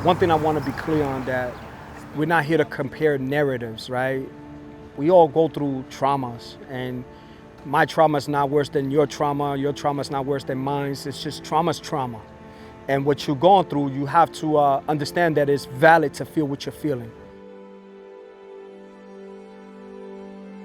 One thing I want to be clear on, that we're not here to compare narratives, right? We all go through traumas, and my trauma is not worse than your trauma is not worse than mine. It's just trauma's trauma. And what you're going through, you have to understand that it's valid to feel what you're feeling.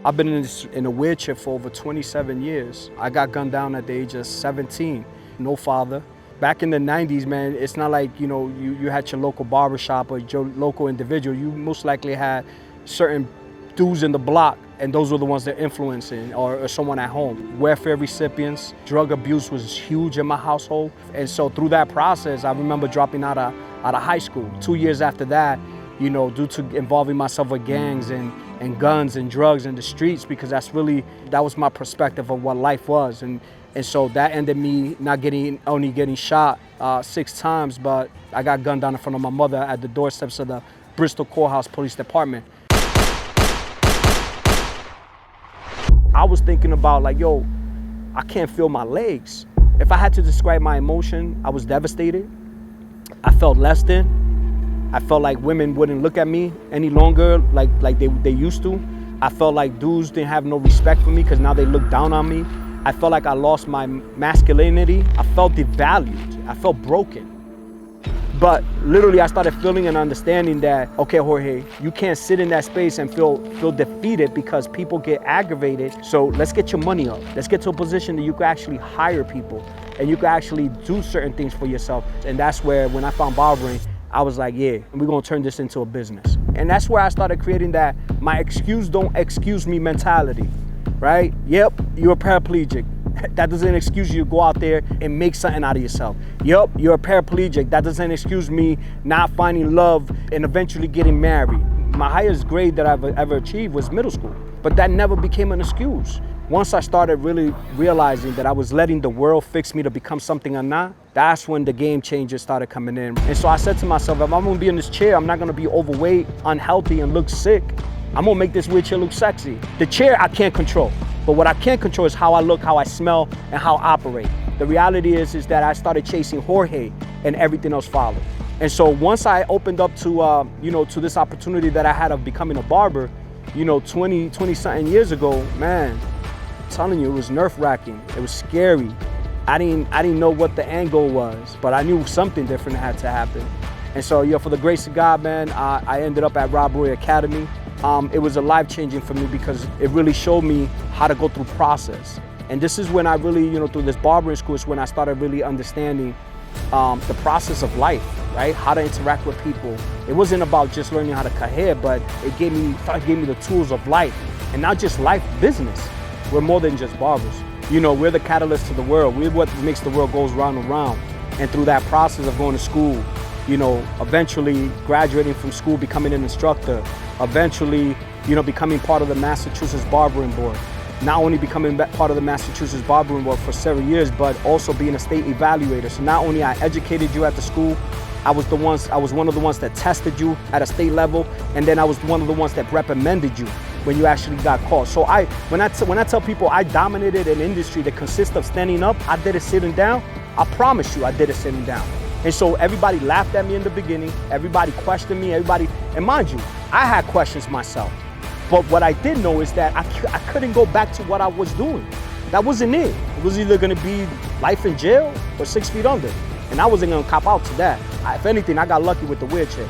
I've been in a wheelchair for over 27 years. I got gunned down at the age of 17, no father. Back in the 90s, man, it's not like, you know, you had your local barbershop or your local individual. You most likely had certain dudes in the block, and those were the ones that influencing, or someone at home. Welfare recipients, drug abuse was huge in my household. And so through that process, I remember dropping out of high school. 2 years after that, you know, due to involving myself with gangs and guns and drugs in the streets, because that was my perspective of what life was. And so that ended me only getting shot 6 times, but I got gunned down in front of my mother at the doorsteps of the Bristol Courthouse Police Department. I was thinking about like, yo, I can't feel my legs. If I had to describe my emotion, I was devastated. I felt less than. I felt like women wouldn't look at me any longer like they used to. I felt like dudes didn't have no respect for me because now they look down on me. I felt like I lost my masculinity. I felt devalued. I felt broken. But literally I started feeling and understanding that, okay, Jorge, you can't sit in that space and feel defeated because people get aggravated. So let's get your money up. Let's get to a position that you can actually hire people and you can actually do certain things for yourself. And that's where, when I found barbering, I was like, yeah, we're gonna turn this into a business. And that's where I started creating that my excuse don't excuse me mentality, right? Yep, you're a paraplegic. That doesn't excuse you to go out there and make something out of yourself. Yep, you're a paraplegic. That doesn't excuse me not finding love and eventually getting married. My highest grade that I've ever achieved was middle school, but that never became an excuse. Once I started really realizing that I was letting the world fix me to become something I'm not, that's when the game changers started coming in. And so I said to myself, if I'm gonna be in this chair, I'm not gonna be overweight, unhealthy, and look sick. I'm gonna make this wheelchair look sexy. The chair I can't control, but what I can control is how I look, how I smell, and how I operate. The reality is that I started chasing Jorge and everything else followed. And so once I opened up to, to this opportunity that I had of becoming a barber, 20 something years ago, man, I'm telling you, it was nerve-wracking. It was scary. I didn't know what the end goal was, but I knew something different had to happen. And so, for the grace of God, man, I ended up at Rob Roy Academy. It was a life-changing for me because it really showed me how to go through process. And this is when I really, through this barbering school, is when I started really understanding the process of life, right? How to interact with people. It wasn't about just learning how to cut hair, but it gave me the tools of life, and not just life, business. We're more than just barbers. We're the catalyst to the world. We're what makes the world goes round and round. And through that process of going to school, eventually graduating from school, becoming an instructor, eventually, becoming part of the Massachusetts Barbering Board. Not only becoming part of the Massachusetts Barbering Board for several years, but also being a state evaluator. So not only I educated you at the school, I was one of the ones that tested you at a state level, and then I was one of the ones that recommended you when you actually got caught. So when I tell people I dominated an industry that consists of standing up, I did it sitting down. I promise you, I did it sitting down. And so everybody laughed at me in the beginning. Everybody questioned me. And mind you, I had questions myself. But what I did know is that I couldn't go back to what I was doing. That wasn't it. It was either gonna be life in jail or 6 feet under. And I wasn't gonna cop out to that. If anything, I got lucky with the wheelchair.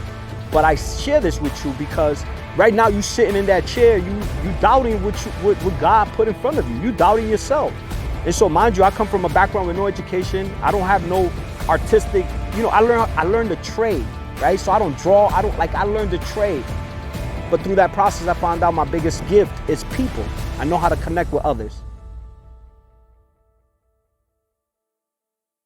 But I share this with you because right now you sitting in that chair, you doubting what God put in front of you. You doubting yourself. And so mind you, I come from a background with no education. I don't have no artistic, I learned the trade, right? So I don't draw, I learned the trade. But through that process, I found out my biggest gift is people. I know how to connect with others.